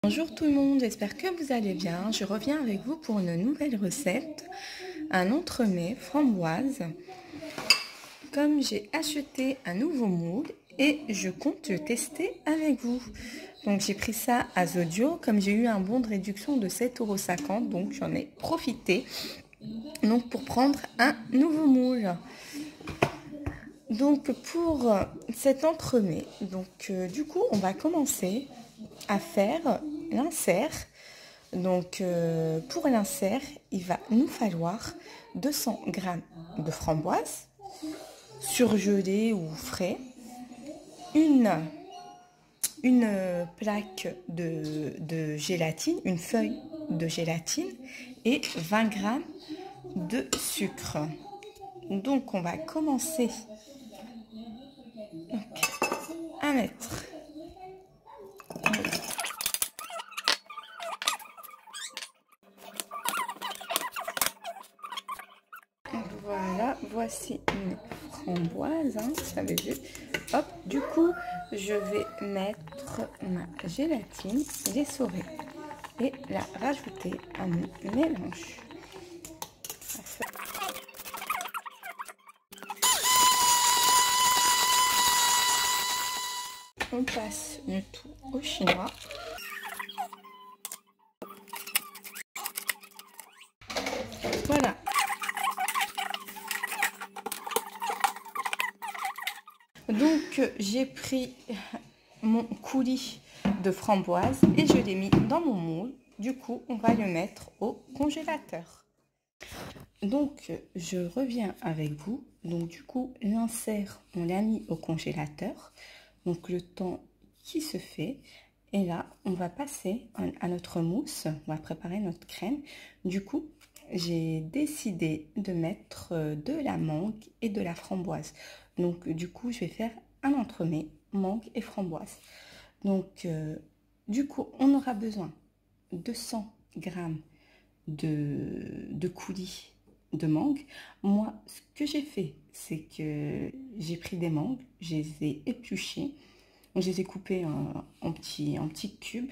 Bonjour tout le monde, j'espère que vous allez bien. Je reviens avec vous pour une nouvelle recette, un entremets framboise. Comme j'ai acheté un nouveau moule et je compte le tester avec vous. Donc j'ai pris ça à Zodio, comme j'ai eu un bon de réduction de 7,50 €, donc j'en ai profité donc pour prendre un nouveau moule. Donc pour cet entremets, du coup on va commencer à faire l'insert. Donc pour l'insert, il va nous falloir 200 g de framboise surgelée ou frais, une plaque de gélatine, une feuille de gélatine et 20 g de sucre. Donc on va commencer à mettre voilà, voici une framboise, hein, vous avez vu. Hop, du coup, je vais mettre ma gélatine, l'essorer et la rajouter à mon mélange. On passe le tout au chinois. Voilà. Donc j'ai pris mon coulis de framboise et je l'ai mis dans mon moule. Du coup, on va le mettre au congélateur. Donc je reviens avec vous. Donc du coup, l'insert, on l'a mis au congélateur. Donc le temps qui se fait. Et là, on va passer à notre mousse. On va préparer notre crème. Du coup, j'ai décidé de mettre de la mangue et de la framboise. Donc du coup, je vais faire un entremets mangue et framboise. Donc du coup, on aura besoin de 100 g de coulis de mangue. Moi, ce que j'ai fait, c'est que j'ai pris des mangues, je les ai épluchées, je les ai coupées en petits cubes.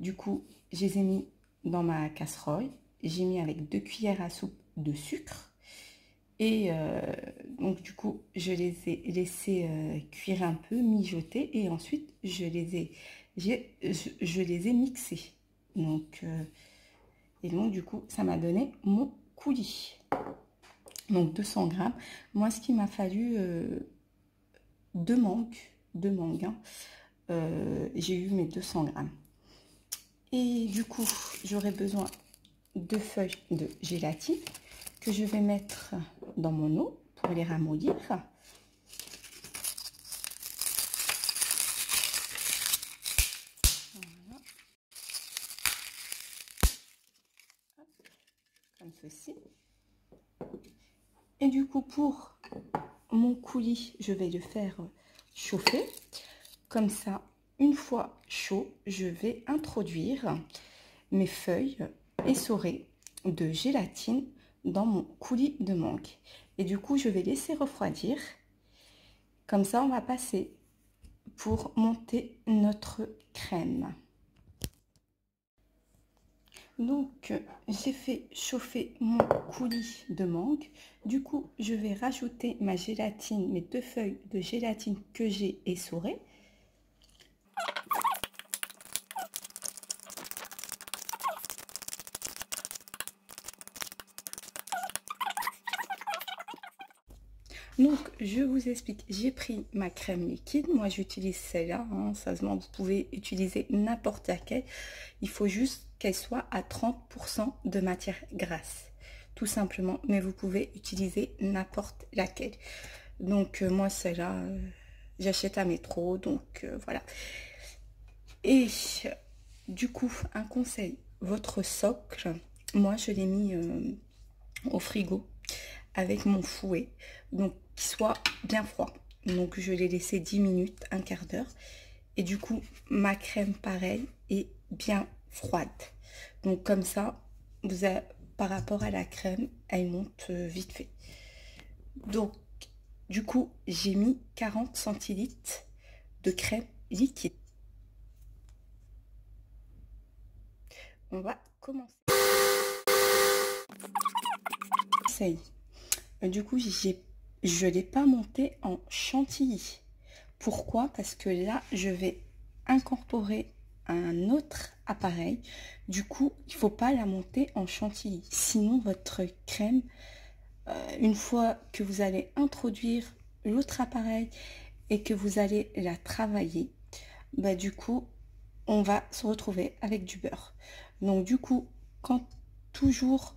Du coup, je les ai mis dans ma casserole. J'ai mis avec 2 cuillères à soupe de sucre. Et donc du coup, je les ai laissés cuire un peu, mijoter. Et ensuite, je les ai mixés. Donc, et donc du coup, ça m'a donné mon coulis. Donc 200 g. Moi, ce qu'il m'a fallu, deux mangues, hein. J'ai eu mes 200 g. Et du coup, j'aurai besoin de feuilles de gélatine que je vais mettre dans mon eau pour les ramollir. Voilà. Comme ceci. Et du coup, pour mon coulis, je vais le faire chauffer. Comme ça, une fois chaud, je vais introduire mes feuilles essorées de gélatine dans mon coulis de mangue. Et du coup, je vais laisser refroidir. Comme ça, on va passer pour monter notre crème. Donc, j'ai fait chauffer mon coulis de mangue. Du coup, je vais rajouter ma gélatine, mes 2 feuilles de gélatine que j'ai essorées. Donc, je vous explique, j'ai pris ma crème liquide. Moi, j'utilise celle-là. Hein, sérieusement, vous pouvez utiliser n'importe laquelle. Il faut juste qu'elle soit à 30% de matière grasse. Tout simplement. Mais vous pouvez utiliser n'importe laquelle. Donc, moi, celle-là, j'achète à Métro. Donc, voilà. Et du coup, un conseil. Votre socle, moi, je l'ai mis au frigo avec mon fouet, donc qu'il soit bien froid. Donc je l'ai laissé 10 minutes, un quart d'heure. Et du coup, ma crème, pareil, est bien froide. Donc comme ça, vous avez, par rapport à la crème, elle monte vite fait. Donc, du coup, j'ai mis 40 centilitres de crème liquide. on va commencer. Du coup, je ne l'ai pas monté en chantilly. Pourquoi? Parce que là, je vais incorporer un autre appareil. Du coup, il ne faut pas la monter en chantilly. Sinon, votre crème, une fois que vous allez introduire l'autre appareil et que vous allez la travailler, bah, du coup, on va se retrouver avec du beurre. Donc, du coup, toujours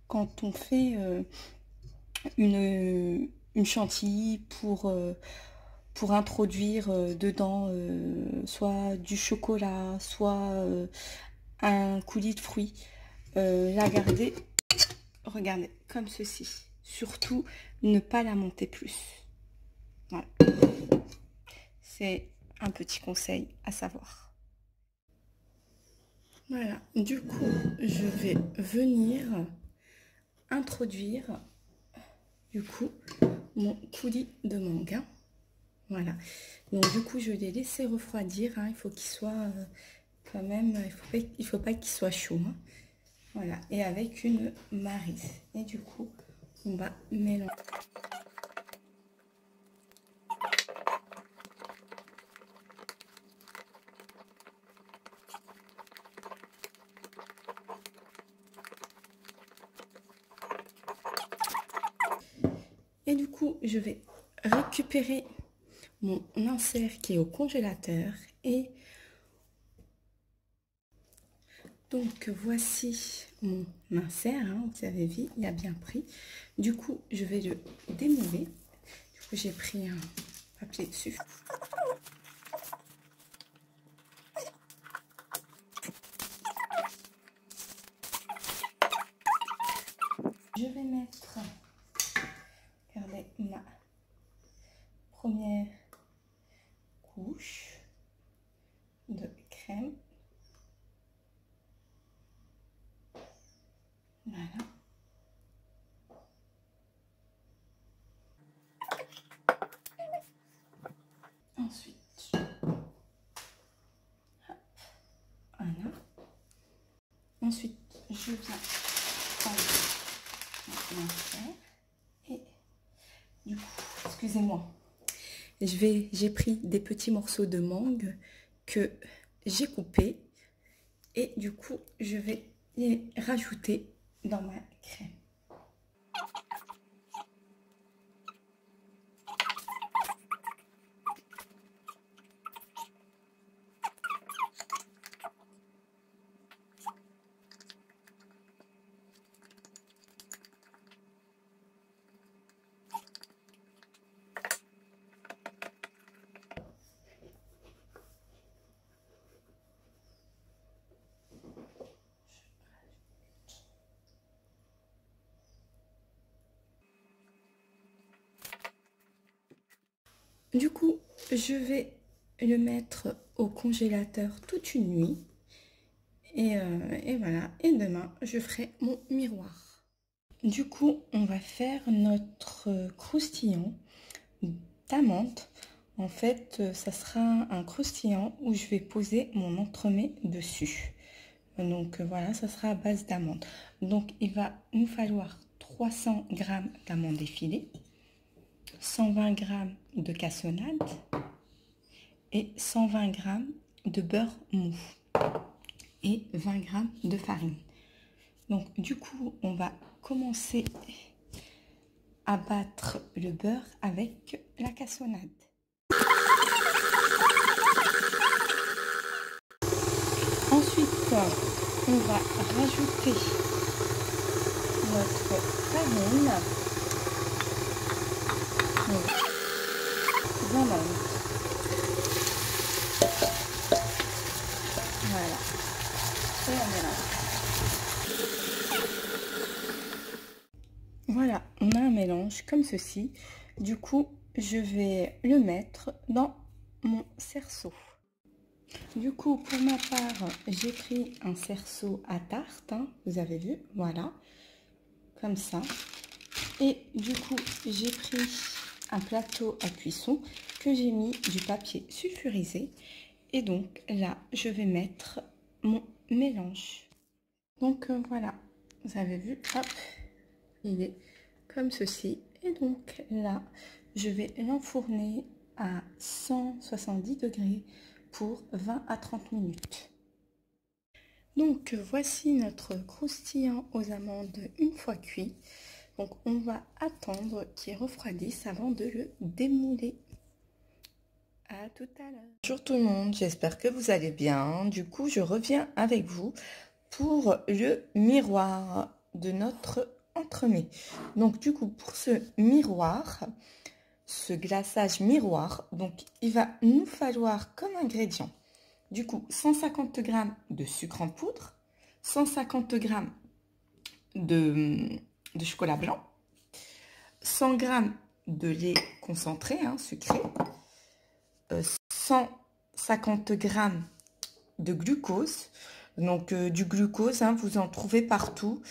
quand on fait une chantilly pour introduire dedans soit du chocolat, soit un coulis de fruits, la garder, regardez, comme ceci. Surtout, ne pas la monter plus. Voilà. C'est un petit conseil à savoir. Voilà, du coup, je vais venir introduire du coup mon coulis de mangue. Hein. Voilà, donc du coup je l'ai laissé refroidir, hein. Il faut qu'il soit quand même, il faut pas qu'il soit chaud, hein. Voilà, et avec une maryse, et du coup on va mélanger. Et du coup je vais récupérer mon insert qui est au congélateur, et donc voici mon insert, hein, vous avez vu, il a bien pris. Du coup, je vais le démouler. Du coup, j'ai pris un papier dessus. Je vais mettre, regardez, ma première couche de crème. Voilà. Ensuite, voilà. Ensuite, je viens prendre mon insert et du coup, excusez-moi, j'ai pris des petits morceaux de mangue que j'ai coupés et du coup, je vais les rajouter dans ma crème. Du coup, je vais le mettre au congélateur toute une nuit. Et voilà. Et demain, je ferai mon miroir. Du coup, on va faire notre croustillant d'amande. En fait, ça sera un croustillant où je vais poser mon entremets dessus. Donc voilà, ça sera à base d'amande. Donc il va nous falloir 300 g d'amandes effilées, 120 g de cassonade et 120 g de beurre mou et 20 g de farine. Donc du coup, on va commencer à battre le beurre avec la cassonade. Ensuite, on va rajouter notre farine. Voilà. Voilà. Et on mélange. Voilà, on a un mélange comme ceci. Du coup, je vais le mettre dans mon cerceau. Du coup, pour ma part, j'ai pris un cerceau à tarte, hein, vous avez vu, voilà, comme ça. Et du coup, j'ai pris un plateau à cuisson que j'ai mis du papier sulfurisé. Et donc là, je vais mettre mon mélange. Donc voilà, vous avez vu, hop, il est comme ceci. Et donc là, je vais l'enfourner à 170 degrés pour 20 à 30 minutes. Donc voici notre croustillant aux amandes une fois cuit. Donc on va attendre qu'il refroidisse avant de le démouler. À tout à l'heure. Bonjour tout le monde, j'espère que vous allez bien. Du coup, je reviens avec vous pour le miroir de notre entremets. Donc du coup, pour ce miroir, ce glaçage miroir, donc il va nous falloir comme ingrédient du coup 150 g de sucre en poudre, 150 g de chocolat blanc, 100 g de lait concentré, sucré, 150 g de glucose. Donc du glucose, vous en trouvez partout.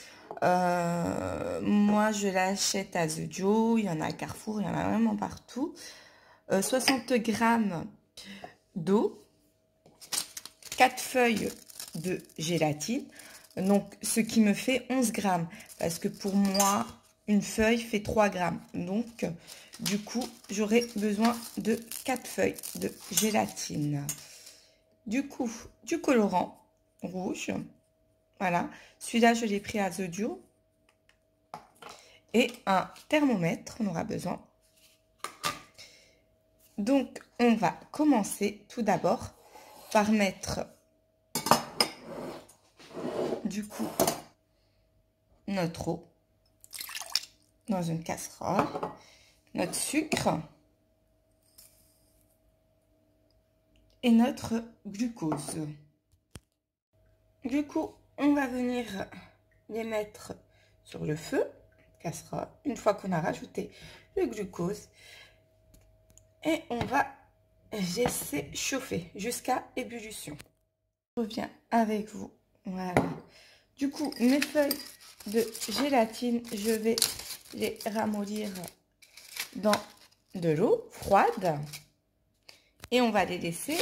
Moi, je l'achète à The Joe, il y en a à Carrefour, il y en a vraiment partout. 60 g d'eau, 4 feuilles de gélatine, donc ce qui me fait 11 grammes, parce que pour moi, une feuille fait 3 grammes. Donc, du coup, j'aurai besoin de 4 feuilles de gélatine. Du coup, du colorant rouge. Voilà, celui-là, je l'ai pris à The Joe. Et un thermomètre, on aura besoin. Donc, on va commencer tout d'abord par mettre du coup notre eau dans une casserole, notre sucre et notre glucose. Du coup, on va venir les mettre sur le feu, casserole, une fois qu'on a rajouté le glucose, et on va laisser chauffer jusqu'à ébullition. Je reviens avec vous. Voilà. Du coup, mes feuilles de gélatine, je vais les ramollir dans de l'eau froide et on va les laisser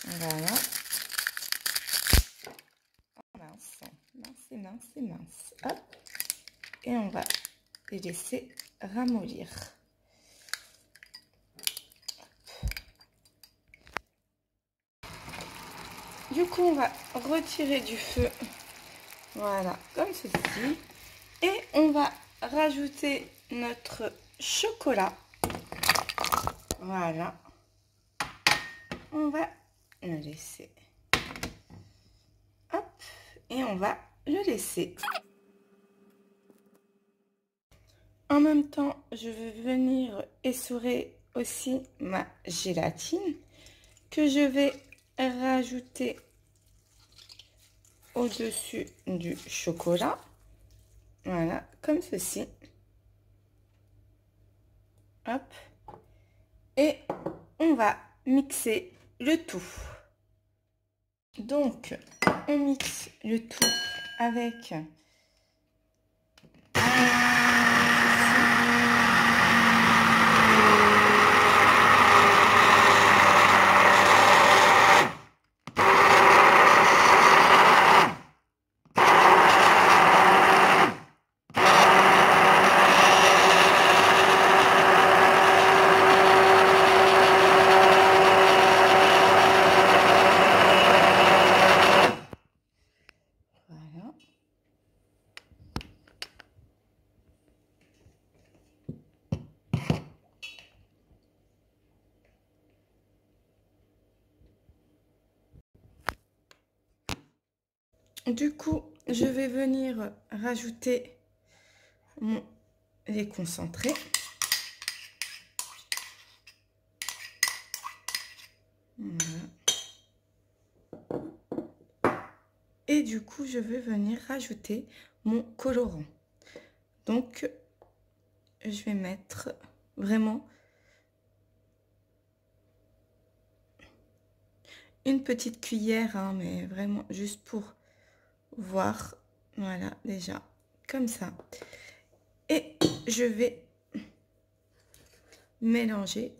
voilà, mince, hop, et on va les laisser ramollir. Du coup, on va retirer du feu, voilà, comme ceci, et on va rajouter notre chocolat. Voilà, on va le laisser, hop, et on va le laisser. En même temps, je vais venir essorer aussi ma gélatine que je vais rajouter au-dessus du chocolat. Voilà, comme ceci. Hop. Et on va mixer le tout. Donc, on mixe le tout avec du coup, je vais venir rajouter mon lait concentré. Voilà. Et du coup, je vais venir rajouter mon colorant. Donc, je vais mettre vraiment une petite cuillère, mais vraiment juste pour voir. Voilà, déjà, comme ça. Et je vais mélanger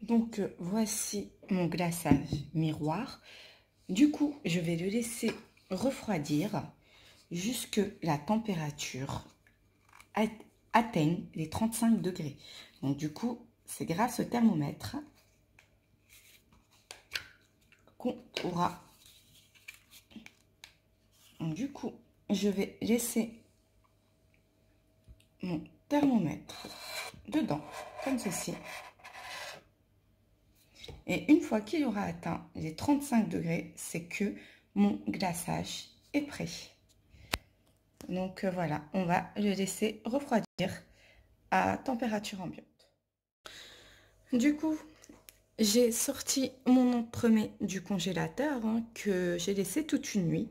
Donc, voici mon glaçage miroir. Du coup, je vais le laisser refroidir jusque la température atteigne les 35 degrés. Donc, du coup, c'est grâce au thermomètre qu'on pourra. Donc, du coup, je vais laisser mon thermomètre dedans, comme ceci. Et une fois qu'il aura atteint les 35 degrés, c'est que mon glaçage est prêt. Donc voilà, on va le laisser refroidir à température ambiante. Du coup, j'ai sorti mon entremets du congélateur que j'ai laissé toute une nuit.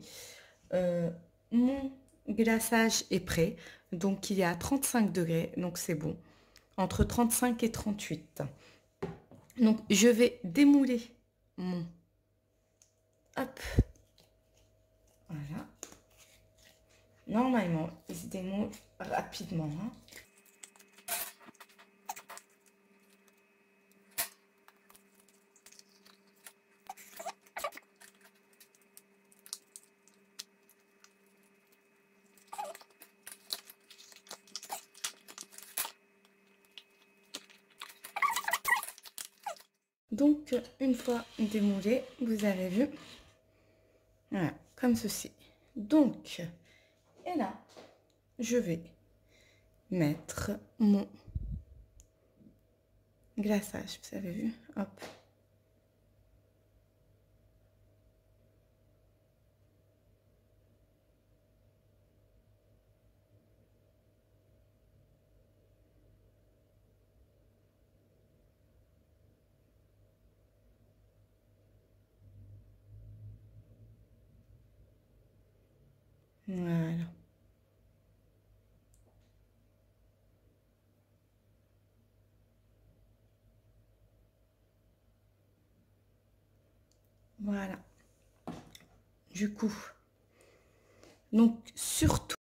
Mon glaçage est prêt, donc il est à 35 degrés, donc c'est bon. Entre 35 et 38. Donc, je vais démouler mon... Hop. Voilà. Normalement, il se démoule rapidement. Donc, une fois démoulé, vous avez vu, voilà, comme ceci. Donc, et là, je vais mettre mon glaçage, vous avez vu, hop. Voilà. Voilà. Du coup, donc surtout,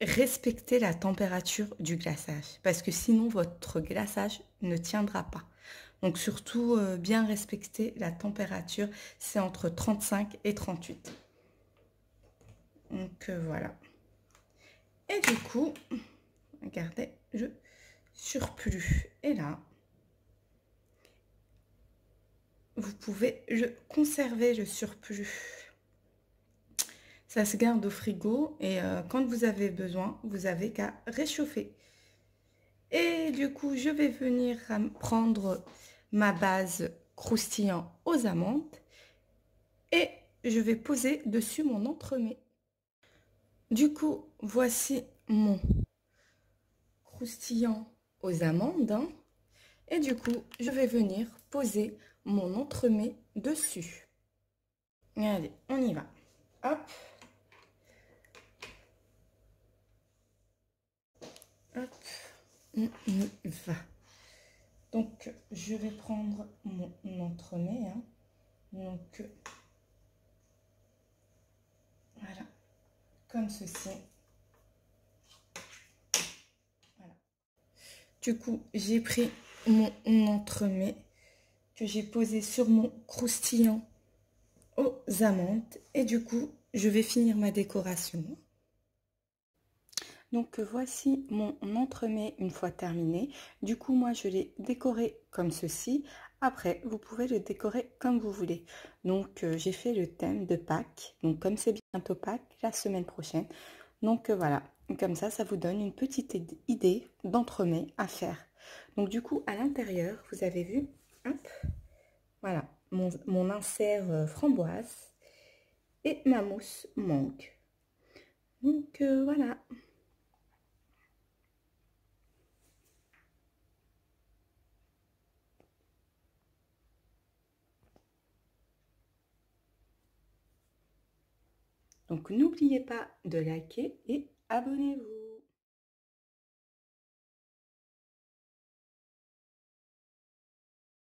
respectez la température du glaçage parce que sinon votre glaçage ne tiendra pas. Donc surtout bien respecter la température, c'est entre 35 et 38. Donc voilà. Et du coup, regardez, le surplus est là. Vous pouvez le conserver, le surplus. Ça se garde au frigo et quand vous avez besoin, vous avez qu'à réchauffer. Et du coup, je vais venir prendre ma base croustillant aux amandes et je vais poser dessus mon entremets. Du coup, voici mon croustillant aux amandes. Et du coup, je vais venir poser mon entremets dessus. Allez, on y va. Hop. Hop. On y va. Donc, je vais prendre mon entremets. Donc, voilà. Comme ceci. Voilà. Du coup, j'ai pris mon entremets que j'ai posé sur mon croustillant aux amandes. Et du coup, je vais finir ma décoration. Donc voici mon entremets une fois terminé. Du coup, moi, je l'ai décoré comme ceci. Après, vous pouvez le décorer comme vous voulez. Donc, j'ai fait le thème de Pâques. Donc, comme c'est bientôt Pâques, la semaine prochaine. Donc, voilà. Comme ça vous donne une petite idée d'entremets à faire. Donc, du coup, à l'intérieur, vous avez vu, hop, voilà, mon insert framboise et ma mousse mangue. Donc, voilà. Donc n'oubliez pas de liker et abonnez-vous.